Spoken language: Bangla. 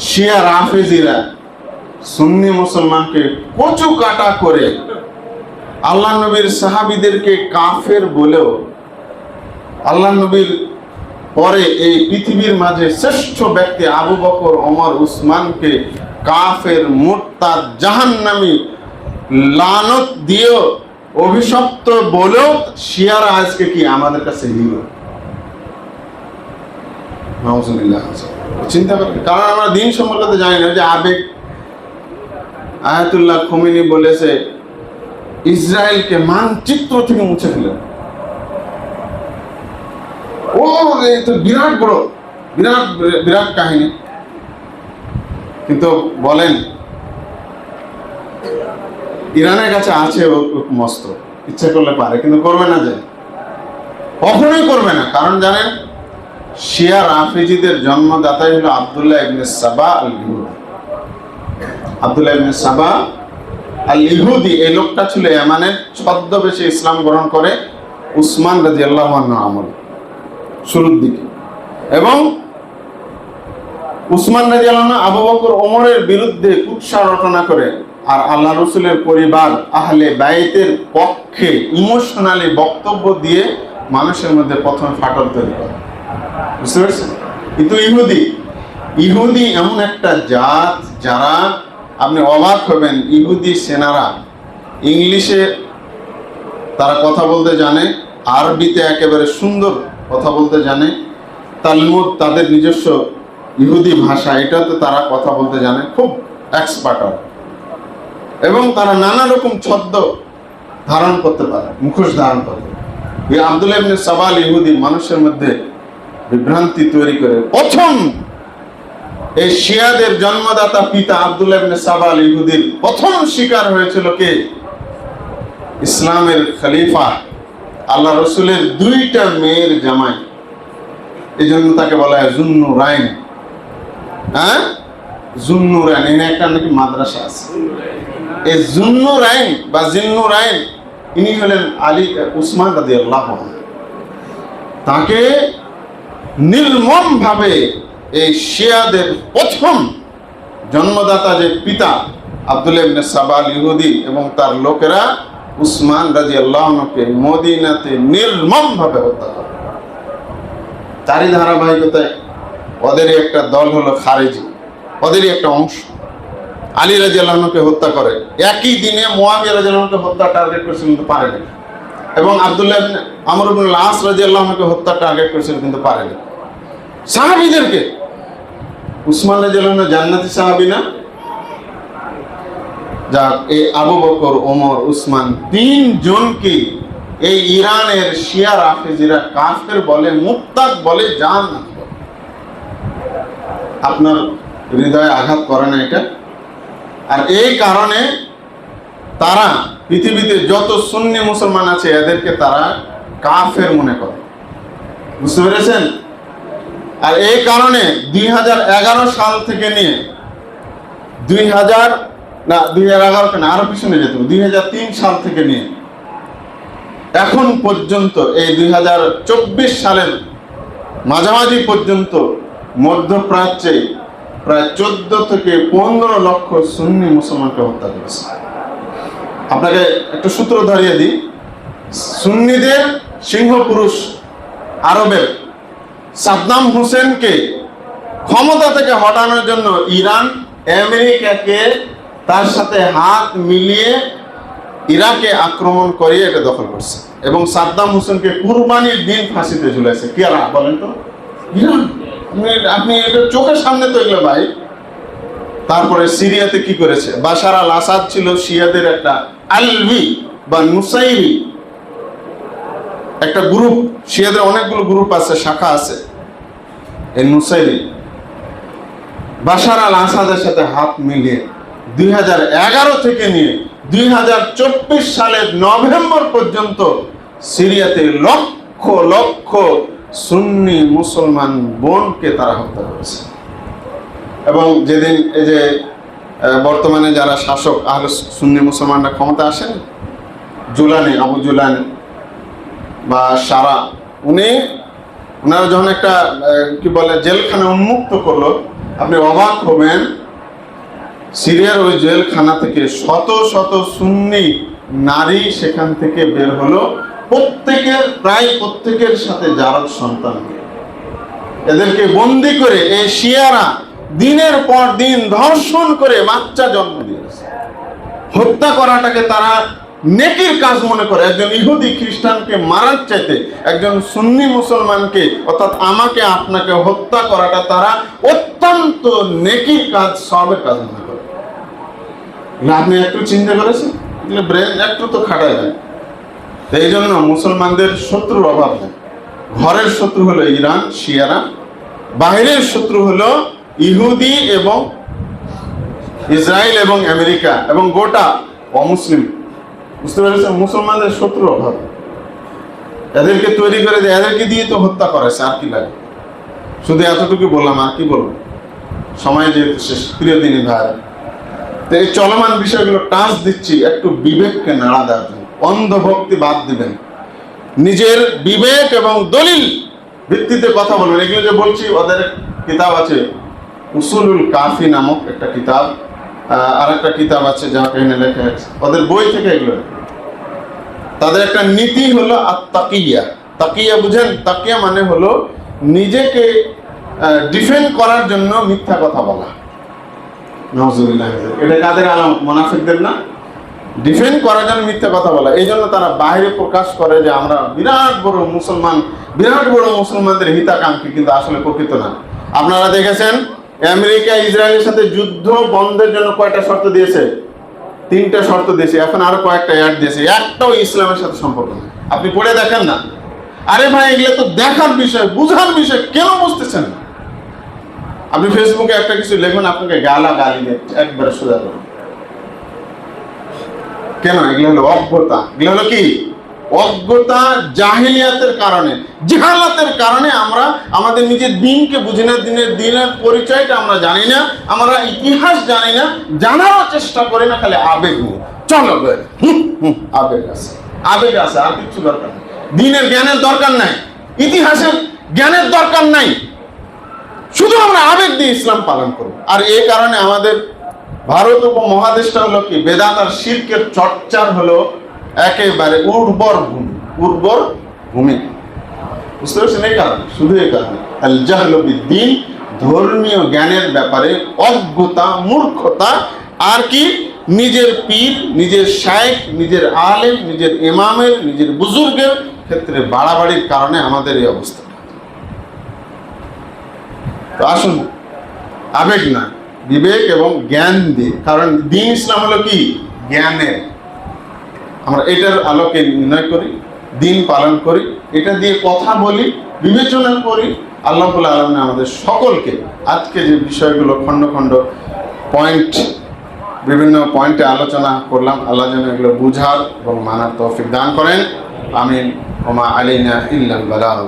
শিয়া রাফেজিরা সুন্নি মুসলমানকে কচু কাটা করে আল্লাহ নবীর সাহাবীদেরকে কাফের বলেও আল্লাহ নবীর পরে এই পৃথিবীর মাঝে শ্রেষ্ঠ ব্যক্তি আবু বকর, ওমর, উসমানকে কাফের, মুরতাদ, জাহান্নামী লানত দিয়েও অভিশপ্ত বলেও শিয়ারা আজকে কি আমাদের কাছে হিরো। নাউজুবিল্লাহ। চিন্তা করেন, কারণ আমরা দিন সম্পর্কে তো জানি না। যে আবেগ, আয়াতুল্লাহ খোমেনি বলেছে ইসরায়েলকে মানচিত্র থেকে মুছে ফেলেন। ও এই তো বিরাট বড় বিরাট কাহিনী। কিন্তু বলেন ইরানের কাছে আছে মস্ত, ইচ্ছা করলে পারে, কিন্তু করবে না, যে কখনোই করবে না। কারণ জানেন শিয়া রাফেজিদের জন্মদাতাই হলো আব্দুল্লাহ ইবনে সাবা আল ইহুদি। আব্দুল্লাহ ইবনে সাবা আল ইহুদি এই লোকটা ছিল ইয়ামানের, ছদ্মবেশে ইসলাম গ্রহণ করে উসমান রাদিয়াল্লাহু আনহু আমল শুরুর দিকে। এবং উসমান রাদিয়াল্লাহু আনহু আবু বকর, ওমরের বিরুদ্ধে কুৎসা রটনা করে আর আল্লাহ রসুলের পরিবার আহলে বাইতের পক্ষে ইমোশনালি বক্তব্য দিয়ে মানুষের মধ্যে প্রথমে ফাটল তৈরি করে। বুঝতে পারছেন? কিন্তু ইহুদি এমন একটা জাত যারা, আপনি অবাক হবেন, ইহুদি সেনারা ইংলিশে তারা কথা বলতে জানে, আরবিতে একেবারে সুন্দর কথা বলতে জানে, তালমুদ তাদের নিজস্ব ইহুদি ভাষা, এটাতে তারা কথা বলতে জানে, খুব এক্সপার্ট। এবং তারা নানা রকম ছদ্ম ধারণ করতে পারে, মুখোশ ধারণ করতে পারে। এই আব্দুল্লাহ ইবনে সাবা আল ইহুদি মানুষের মধ্যে বিভ্রান্তি তৈরি করে প্রথম এই শিয়াদের জন্মদাতা পিতা আব্দুল্লাহ ইবনে সাবা আল ইহুদির প্রথম শিকার হয়েছিল কে? ইসলামের খলিফা, আল্লাহ রসুলের দুইটা মেয়ের জামাই। এই জন্য তাকে বলা হয় জুন্নুরাইন। হ্যাঁ, জুন্নুরাইন, এখানে একটা নাকি মাদ্রাসা আছে। এই জুন্নুরাইন বা জিন্নুরাইন ইনি হলেন আলী উসমান রাদিয়াল্লাহু আনহু। তাকে নির্মম ভাবে এই শিয়াদের প্রথম জন্মদাতা যে পিতা আব্দুল্লাহ ইবনে সাবা আল ইহুদি এবং তার লোকেরা উসমান রাদিয়াল্লাহু আনহুকে মদিনাতে নির্মম ভাবে হত্যা করে। তারই ধারাবাহিকতায় ওদেরই একটা দল হলো খারেজি, ওদেরই একটা অংশ আলী রাদিয়াল্লাহু আনহুকে হত্যা করে। একই দিনে মুয়াবিয়া রাদিয়াল্লাহু আনহুকে হত্যা টার্গেট করেছিল, কিন্তু পারেনি। এবং আব্দুল্লাহ ইবনে আমর ইবনে আস রাদিয়াল্লাহু আনহুকে হত্যা টার্গেট করেছিল, কিন্তু পারেনি। সাহাবীদেরকে, উসমান রাদিয়াল্লাহু আনহু জান্নাতি সাহাবী না? যা এই আবু বকর, ওমর, উসমান তিনজনকে এই ইরানের শিয়া রাফেজিরা কাফের বলে, মুরতাদ বলে, জাহান্নাম বলে। আপনার হৃদয়ে আঘাত করে না এটা? আর এই কারণে তারা পৃথিবীতে যত সুন্নি মুসলমান আছে এদেরকে তারা কাফের মনে করে। বুঝতে পেরেছেন? আর এই কারণে 2011 সাল থেকে নিয়ে 2011 কেন, আরো পিছনে যেতে হবে, 2003 সাল থেকে নিয়ে এখন পর্যন্ত এই 2024 সালের মাঝামাঝি পর্যন্ত মধ্যপ্রাচ্যে প্রায় 14 থেকে 15 লক্ষ সুন্নি মুসলমানকে হত্যা করেছে। আপনাকে একটু সূত্র ধরিয়ে দিই। সুন্নিদের সিংহপুরুষ আরবের সাদ্দাম হোসেনকে ক্ষমতা থেকে হটানোর জন্য ইরান আমেরিকাকে তার সাথে হাত মিলিয়ে ইরাকে আক্রমণ করিয়ে এটা দখল করছে এবং সাদ্দাম হোসেনকে কুরবানির দিন ফাঁসিতে ঝুলাইছে। কি আর বলেন তো, ইরান, আপনি এটা চোখের সামনে তো এগুলো ভাই। তারপরে সিরিয়াতে কি করেছে? বাশার আল আসাদ ছিল শিয়াদের একটা আলভি বা নুসাইরি একটা গ্রুপ, শিয়াদের অনেকগুলো গ্রুপ আছে, শাখা আছে। এই নুসাইরি বাশার আল আসাদের সাথে হাত মিলিয়ে 2011 থেকে নিয়ে 2024 সালের নভেম্বর পর্যন্ত সিরিয়াতে লক্ষ লক্ষ সুন্নি মুসলমান বোনকে তারা হত্যা করেছে। এবং যেদিন এই যে বর্তমানে যারা শাসক আহলে সুন্নি মুসলমানরা ক্ষমতা আসেন, জুলানি, আবু জুলানি বা সারা, ওনারা যখন একটা কি বলে জেলখানা উন্মুক্ত করলো, আপনি অবাক হবেন, সিরিয়ার ওই জেলখানা থেকে শত শত সুন্নি নারী সেখান থেকে বের হলো, প্রায় প্রত্যেকের সাথে জারদ সন্তান। এদেরকে বন্দি করে এই শিয়ারা দিনের পর দিন ধর্ষণ করে বাচ্চা জন্ম দিয়েছে। হত্যা করাটাকে তারা নেকির কাজ মনে করে। একজন ইহুদি খ্রিস্টানকে মারার চাইতে একজন সুন্নি মুসলমানকে, অর্থাৎ আমাকে আপনাকে হত্যা করাটা তারা অত্যন্ত নেকির কাজ, সবের কাজ মনে করে। আপনি একটু চিন্তা করেছেন, ব্রেন একটু তো খাটায় যায়। এই জন্য মুসলমানদের শত্রুর অভাব নেই। ঘরের শত্রু হলো ইরান, শিয়ারা, বাহিরের শত্রু হলো ইহুদি এবং ইসরায়েল এবং আমেরিকা এবং গোটা অমুসলিম। বুঝতে পেরেছেন? মুসলমানদের শত্রুর অভাব। এদেরকে তৈরি করে দেয়, এদেরকে দিয়ে তো হত্যা করেছে, আর কি লাগে। শুধু এতটুকু বললাম, আর কি বলবো, সময় যেহেতু শেষ। প্রিয় দিনী ভাই, তো এই চলমান বিষয়গুলো টাচ দিচ্ছি একটু বিবেককে নাড়া দেওয়ার জন্য। অন্ধভক্তি বাদ দিবেন, নিজের বিবেক এবং দলিল ভিত্তিতে কথা বলবেন। এগুলো যে বলছি, ওদের কিতাব আছে উসুলুল কাফি নামক একটা কিতাব, আর একটা কিতাব আছে যা এখানে লেখা আছে, ওদের বই থেকে এগুলো। তাদের একটা নীতি হলো আত-তাকিয়া। তাকিয়া বুঝেন? তাকিয়া মানে হলো নিজেকে ডিফেন্ড করার জন্য মিথ্যা কথা বলা। নাউজুবিল্লাহ। এটা কাদের আলামত? মুনাফিকদের না? ডিফেন্ড করার জন্য মিথ্যা কথা বলা। এই জন্য তারা বাইরে প্রকাশ করে যে আমরা বিরাট বড় মুসলমান, বিরাট বড় মুসলমানদের হিতাকাঙ্ক্ষী, কিন্তু আসলে প্রকৃত না। আপনারা দেখেছেন আমেরিকা ইসরায়েলের সাথে যুদ্ধ বন্ধের জন্য কয়টা শর্ত দিয়েছে? 3টা শর্ত দিয়েছে। এখন আরো কয়েকটা অ্যাড দিয়েছে, একটাও ইসলামের সাথে সম্পর্ক নেই। আপনি পড়ে দেখেন না। আরে ভাই, এগুলো তো দেখার বিষয়, বুঝার বিষয়, কেন বুঝতেছেন না? আপনি ফেসবুকে একটা কিছু লিখবেন, আপনাকে গালি দেয় একবারে সোজা করুন। কেন? এগুলো হলো অজ্ঞতা। এগুলো হলো কি? অজ্ঞতা, জাহিলিয়াতের কারণে, জাহালাতের কারণে আমরা আমাদের নিজের দিনকে বুঝি না, দিনের পরিচয়টা আমরা জানি না, আমরা ইতিহাস জানি না, জানারও চেষ্টা করি না, খালি আবেগ নিয়ে চলো। আবেগ আছে, আবেগ আছে, আর কিছু দরকার নেই। দিনের জ্ঞানের দরকার নাই, ইতিহাসের জ্ঞানের দরকার নাই, শুধু আমরা আবেগ দিয়ে ইসলাম পালন করব। আর এই কারণে আমাদের ভারত উপমহাদেশটা হলো কি, বেদাত আর শিরকের চর্চার হলো একেবারে উর্বর ভূমি। বুঝতে পারছেন? এই কারণে, শুধু এই কারণে আল জাহলু বিদ্দীন, ধর্মীয় জ্ঞানের ব্যাপারে অজ্ঞতা, মূর্খতা। আর কি? নিজের পীর, নিজের শায়েখ, নিজের আলেম, নিজের ইমামের, নিজের বুজুর্গের ক্ষেত্রে বাড়াবাড়ির কারণে আমাদের এই অবস্থা। তো আসুন, আবেগ না, বিবেক এবং জ্ঞান দিয়ে। কারণ দ্বীন ইসলাম হলো কি? জ্ঞানের। আমরা এটার আলোকে নির্ণয় করি, দিন পালন করি, এটা দিয়ে কথা বলি, বিবেচনা করি। আল্লাহ রাব্বুল আলামিন আমাদের সকলকে আজকে যে বিষয়গুলো খণ্ড খণ্ড পয়েন্ট, বিভিন্ন পয়েন্টে আলোচনা করলাম, আল্লাহ যেন এগুলো বুঝার এবং মানার তৌফিক দান করেন। আমিন। ওমা আলাইনা ইল্লাল বালাগ।